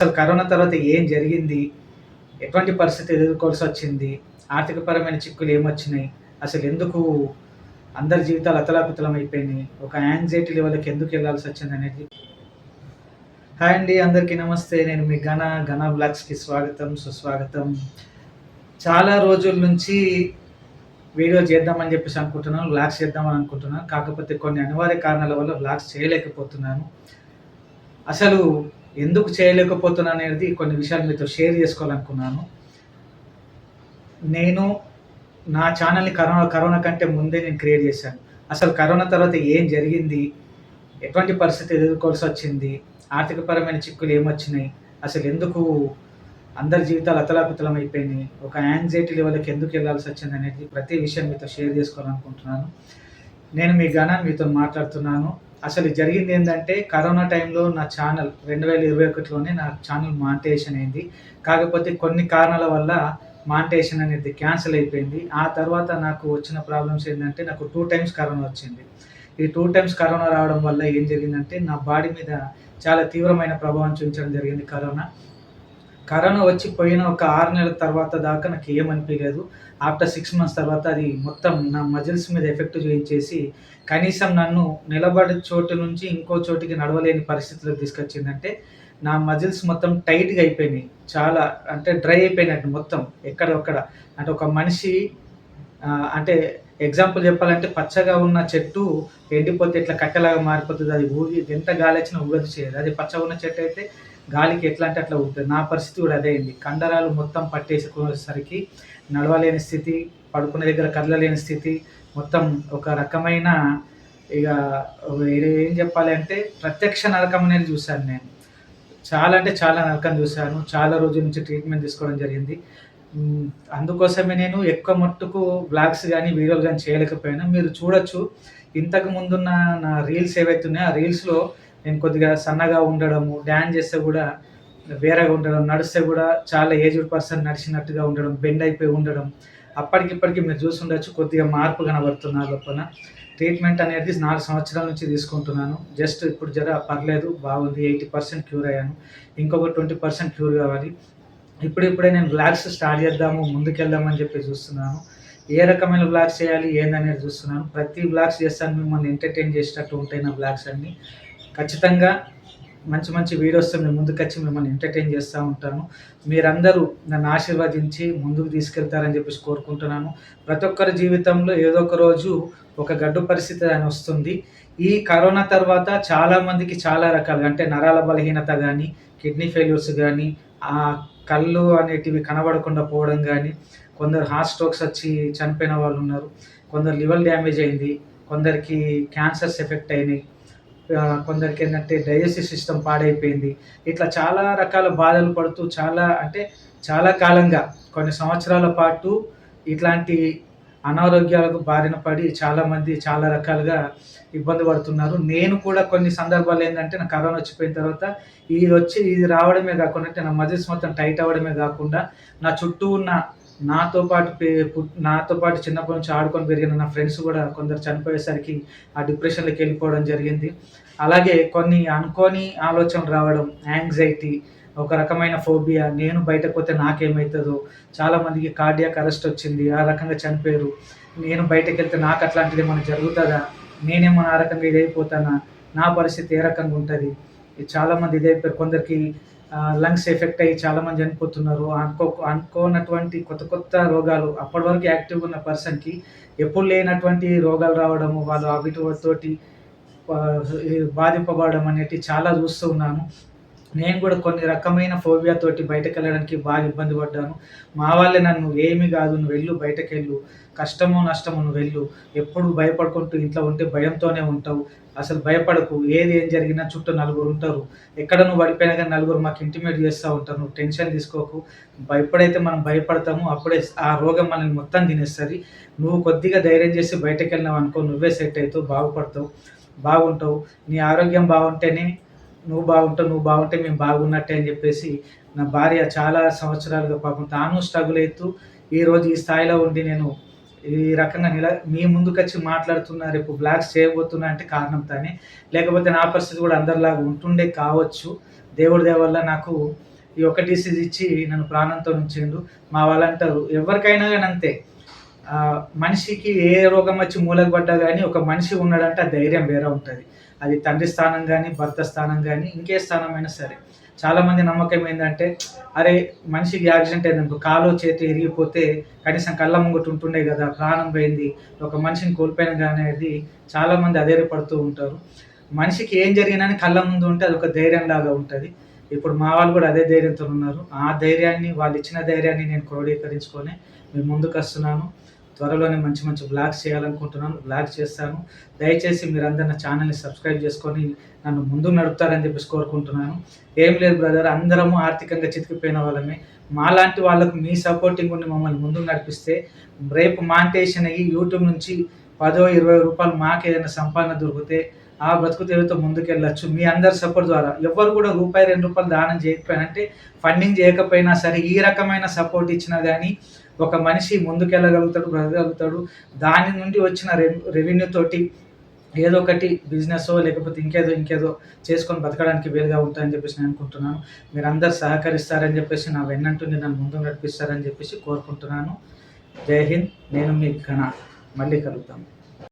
అసలు కరోనా తర్వాత ఏం జరిగింది? ఎటువంటి పరిస్థితి ఎదుర్కోవాల్సొచ్చింది? ఆర్థికపరమైన చిక్కులు ఏమొచ్చినాయి? అసలెందుకు అందరి జీవితాలు అతలాకుతలమైపోయినాయి? ఒక యాంగ్జైటీ లెవెల్‌కి ఎందుకెళ్ళాల్సొచ్చిందనేది. హాయ్ అండి. అందరికీ నమస్తే. నేను మీ ఘన వ్లాగ్స్‌కి స్వాగతం, సుస్వాగతం. చాలా రోజుల నుంచి వీడియో చేద్దామని జెప్పేసి అనుకుంటున్నాను. వ్లాగ్స్ చేద్దామని అనుకుంటున్నాను. కాకపోతే కొన్ని అనివార్య కారణాల వల్ల వ్లాగ్స్ చేయలేకపోతున్నాను. అసలు ఎందుకు చేయలేకపోతున్నాననేది కొన్ని విషయాలు మీతో షేర్ చేసుకోవాలనుకున్నాను. నేను నా ఛానెల్‌ని కరోనా కంటే ముందే నేను క్రియేట్ చేశాను. అసలు కరోనా తర్వాత ఏం జరిగింది? ఎటువంటి పరిస్థితి ఎదుర్కోవాల్సొచ్చింది? ఆర్థికపరమైన చిక్కులు ఏమొచ్చినాయి? అసలెందుకు అందరి జీవితాలు అతలాకుతలమైపోయినాయి? ఒక యాంగ్జైటీ లెవెల్‌కి ఎందుకెళ్ళాల్సొచ్చిందనేది ప్రతి విషయం మీతో షేర్ చేసుకోవాలనుకుంటున్నాను. నేను మీ మీతో మాట్లాడుతున్నాను. అసలు జరిగిందేందంటే, కరోనా టైంలో నా ఛానల్ 2021లోనే నా ఛానల్ మానిటైజేషన్ అయింది. కాకపోతే కొన్ని కారణాల వల్ల మానిటైజేషన్ అనేది క్యాన్సిల్ అయిపోయింది. ఆ తర్వాత నాకు వచ్చిన ప్రాబ్లమ్స్ ఏందంటే, నాకు 2 టైమ్స్ కరోనా వచ్చింది. ఈ 2 టైమ్స్ కరోనా రావడం వల్ల ఏం జరిగిందంటే, నా బాడీ మీద చాలా తీవ్రమైన ప్రభావం చూపించడం జరిగింది కరోనా. కరోనా వచ్చి పోయిన ఒక 6 నెలల తర్వాత దాకా నాకేమనిపియలేదు. ఆఫ్టర్ 6 మంత్స్ తర్వాత అది మొత్తం నా మజిల్స్ మీద ఎఫెక్ట్ చూయించేసి, కనీసం నన్ను నిలబడే చోటు నుంచి ఇంకో చోటికి నడవలేని పరిస్థితిలోకి తీసుకొచ్చిందంటే, నా మజిల్స్ మొత్తం టైట్‌గా అయిపోయినాయి. చాలా అంటే డ్రై అయిపోయినట్టు మొత్తం ఎక్కడొక్కడ. అంటే ఒక మనిషి అంటే ఎగ్జాంపుల్ చెప్పాలంటే పచ్చగా ఉన్న చెట్టు ఎండిపోతే ఎట్లా కట్టెలాగా మారిపోతది. అది ఎంత గాలొచ్చినా ఊగదు చేయదు. అదే పచ్చగా ఉన్న చెట్టయితే గాలికి ఎట్లా అంటే అట్లా ఊగుతది. నా పరిస్థితి కూడా అదే అయింది. కండరాలు మొత్తం పట్టేసుకునేసరికి నడవలేని స్థితి, పడుకునే దగ్గర కదలలేని స్థితి, మొత్తం ఒక రకమైన ఇగ ఏం చెప్పాలి అంటే ప్రత్యక్ష నరకం అనేది చూశాను నేను. చాలా అంటే చాలా నరకం చూశాను. చాలా రోజుల నుంచి ట్రీట్‌మెంట్ తీసుకోవడం జరిగింది. హ్మ్. అందుకోసమే నేను ఎక్కువ మట్టుకు వ్లాగ్స్ గాని, వీడియోలు గాని చేయలేకపోయాను. మీరు చూడొచ్చు. ఇంతకు ముందున్న నా రీల్స్ ఏవైతే ఉన్నాయో, ఆ రీల్స్‌లో నేను కొద్దిగా సన్నగా ఉండడము, డాన్స్ చేస్తే గూడా వేరేగా ఉండడం, నడిస్తే గూడా చాలా ఏజ్డ్ పర్సన్ నడిచినట్టుగా ఉండడం, బెండ్ అయిపోయి ఉండడం. అప్పటికిప్పటికి మీరు చూసుండొచ్చు కొద్దిగా మార్పు కనబడుతుంది నా లోపల. ట్రీట్మెంట్ అనేది 4 సంవత్సరాల నుంచి తీసుకుంటున్నాను. జస్ట్ ఇప్పుడు పర్లేదు బాగుంది. 80% క్యూర్ అయ్యాను. ఇంకొక 20% క్యూర్ కావాలి. ఇప్పుడిప్పుడే నేను వ్లాగ్స్ స్టార్ట్ చేద్దాము, ముందుకెళ్దామని చెప్పి చూస్తున్నాను. ఏ రకమైన వ్లాగ్స్ చేయాలి, ఏందనేది చూస్తున్నాను. ప్రతి వ్లాగ్స్ చేస్తాను మిమ్మల్ని ఎంటర్‌టైన్ చేసేటట్టు ఉంటాయి నా వ్లాగ్స్ అన్నీ. ఖచ్చితంగా మంచి మంచి వీడియోస్‌తో మీ ముందుకొచ్చి మిమ్మల్ని ఎంటర్‌టైన్ చేస్తా ఉంటాను. మీరందరూ నన్ను ఆశీర్వదించి ముందుకు తీసుకెళ్తారని చెప్పేసి కోరుకుంటున్నాను. ప్రతి ఒక్కరి జీవితంలో ఏదో ఒక రోజు ఒక గడ్డు పరిస్థితి అని వస్తుంది. ఈ కరోనా తర్వాత చాలా మందికి చాలా రకాలుగా అంటే నరాల బలహీనత గానీ, కిడ్నీ ఫెయిల్యూర్స్ గానీ, కళ్ళు అనేటివి కనబడకుండా పోవడం గానీ, కొందరు హార్ట్ స్ట్రోక్స్ వచ్చి చనిపోయిన వాళ్ళున్నారు. కొందరు లివర్ డ్యామేజ్ అయింది. కొందరికి క్యాన్సర్స్ ఎఫెక్ట్ అయినాయి. కొందరికేందంటే డైజెస్టివ్ సిస్టమ్ పాడైపోయింది. ఇట్లా చాలా రకాల బాధలు పడుతూ చాలా కాలంగా కొన్ని సంవత్సరాల పాటు ఇట్లాంటి అనారోగ్యాలకు బారిన పడి చాలామంది చాలా రకాలుగా ఇబ్బంది పడుతున్నారు. నేను కూడా కొన్ని సందర్భాల్లో ఏందంటే నాకు కరోనా వచ్చిపోయిన తర్వాత ఇది రావడమే గాకుండా అంటే నా మజిల్స్ మొత్తం టైట్ అవ్వడమే గాకుండా నా చుట్టూ ఉన్న నాతో పాటు చిన్నప్పటి నుంచి ఆడుకొని పెరిగిన నా ఫ్రెండ్స్ గూడా కొందరు చనిపోయేసరికి ఆ డిప్రెషన్‌లోకెళ్ళిపోవడం జరిగింది. అలాగే కొన్ని అనుకోని ఆలోచనలు రావడం, యాంగ్జైటీ, ఒక రకమైన ఫోబియా, నేను బయటకు పోతే నాకేమైతదో, చాలామందికి కార్డియాక్ అరెస్ట్ వచ్చింది. ఆ రకంగా చనిపోయారు. నేను బయటకెళ్తే నాకు అట్లాంటిదేమన్నా జరుగుతదా? నేనేమన్నా ఆ రకంగా ఇదైపోతానా? నా పరిస్థితి ఏ రకంగా ఉంటది? చాలామంది ఇదైపోయారు. కొందరికి లంగ్స్ ఎఫెక్ట్ అయ్యి చాలామంది చనిపోతున్నారు. అనుకోనటువంటి కొత్త కొత్త రోగాలు అప్పటి వరకు యాక్టివ్‌గా ఉన్న పర్సన్‌కి ఎప్పుడు లేనటువంటి రోగాలు రావడము, వాళ్ళు తోటి బాధింపబడడం అనేటివి చాలా చూస్తూ ఉన్నాను. నేను కూడా కొన్ని రకమైన ఫోబియా తోటి బయటకెళ్ళడానికి బాగా ఇబ్బంది పడ్డాను. మా వాళ్ళే నన్ను "ఏమి గాదు నువ్వెళ్ళు బయటకెళ్ళు. కష్టమో, నష్టమో నువ్వెళ్ళు. ఎప్పుడు భయపడుకుంటూ ఇంట్లో ఉంటే భయంతోనే ఉంటావు. అసలు భయపడకు. ఏం జరిగినా చుట్టూ నలుగురుంటారు. ఎక్కడ నువ్వు పడిపోయినా గానీ నలుగురు మాకు ఇంటిమేట్ చేస్తా ఉంటారు. నువ్వు టెన్షన్ తీసుకోకు. ఎప్పుడైతే మనం భయపడతామో అప్పుడే ఆ రోగం మనల్ని మొత్తం తినేస్తది. నువ్వు కొద్దిగా ధైర్యం చేసి బయటకెళ్ళినావనుకో నువ్వే సెట్ అయితావు, బాగుపడతావు, బాగుంటావు. నీ ఆరోగ్యం బావుంటేనే నువ్వు బాగుంటే మేము బాగున్నట్టే" అని జెప్పేసి నా భార్య చాలా సంవత్సరాలుగా పాపం తాను స్ట్రగుల్ అయితూ ఈరోజు ఈ స్థాయిలో ఉండి నేను ఈ రకంగా మీ ముందుకొచ్చి మాట్లాడుతున్నా, రేపు వ్లాగ్స్ చేయబోతున్నా అంటే కారణం తనే. లేకపోతే నా పరిస్థితి గూడా అందరిలాగా ఉంటుండే కావచ్చు. దేవుడి దయ వల్ల నాకు ఈ ఒక్క డిసీజ్ ఇచ్చి నన్ను ప్రాణంతో ఉంచిండు. మా వాళ్ళంటారు ఎవరికైనా గాని అంతే. మనిషికి ఏ రోగం వచ్చి మూలకు పడ్డా గాని ఒక మనిషి ఉన్నాడంటే ఆ ధైర్యం వేరే ఉంటది. అది తండ్రి స్థానం గాని, భర్త స్థానం గాని, ఇంకే స్థానమైనా సరే. చాలామంది నమ్మకం ఏందంటే, అరే! మనిషికి యాక్సిడెంట్ అయిందనుకో కాలో, చేతో ఇరిగిపోతే కనీసం కళ్ళ ముంగట ఉంటుండే గదా! ప్రాణం పోయింది. ఒక మనిషిని కోల్పోయిన గాని అనేది చాలామంది అధైర్యపడుతూ ఉంటారు. మనిషికి ఏం జరిగినని కళ్ళ ముందు ఉంటే అదొక ధైర్యంలాగా ఉంటది. ఇప్పుడు మా వాళ్ళు గూడా అదే ధైర్యంతోనున్నారు. ఆ ధైర్యాన్ని వాళ్ళిచ్చిన ధైర్యాన్ని నేను క్రోడీకరించుకొని మీ ముందుకొస్తున్నాను. త్వరలోనే మంచి మంచి వ్లాగ్స్ చేయాలనుకుంటున్నాను. వ్లాగ్స్ చేస్తాను. దయచేసి మీరందరూ నా ఛానెల్‌ని సబ్స్క్రైబ్ చేసుకొని నన్ను ముందుకు నడుపుతారని చెప్పేసి కోరుకుంటున్నాను. ఏం లేదు బ్రదర్, అందరము ఆర్థికంగా చితికిపోయిన వాళ్ళమే. మాలాంటి వాళ్ళకు మీ సపోర్టింగ్ ఉండి మమ్మల్ని ముందుకు నడిపిస్తే రేపు మానిటైజేషన్ అయ్యి యూట్యూబ్ నుంచి రూ. 10, రూ. 20 మాకేదైనా సంపాదన దొరికితే ఆ బ్రతుకు తెరువుతో ముందుకెళ్ళొచ్చు. మీ అందరి సపోర్ట్ ద్వారా. ఎవ్వరు కూడా రూపాయి, రూ. 2 దానం చేయకపోయినా అంటే ఫండింగ్ చేయకపోయినా సరే ఈ రకమైన సపోర్ట్ ఇచ్చినా గానీ ఒక మనిషి ముందుకెళ్ళగలుగుతాడు, బ్రతకగలుగుతాడు. దాని నుండి వచ్చిన రెవెన్యూ తోటి ఏదో ఒకటి బిజినెసో లేకపోతే ఇంకేదో చేసుకొని బతకడానికి వీలుగా ఉంటదని చెప్పేసి నేను అనుకుంటున్నాను. మీరందరూ సహకరిస్తారని చెప్పేసి నా వెన్నంటుండి నన్ను ముందుకు నడిపిస్తారని చెప్పేసి కోరుకుంటున్నాను. జై హింద్. నేను మీ ఘన. మళ్ళీ కలుద్దాం.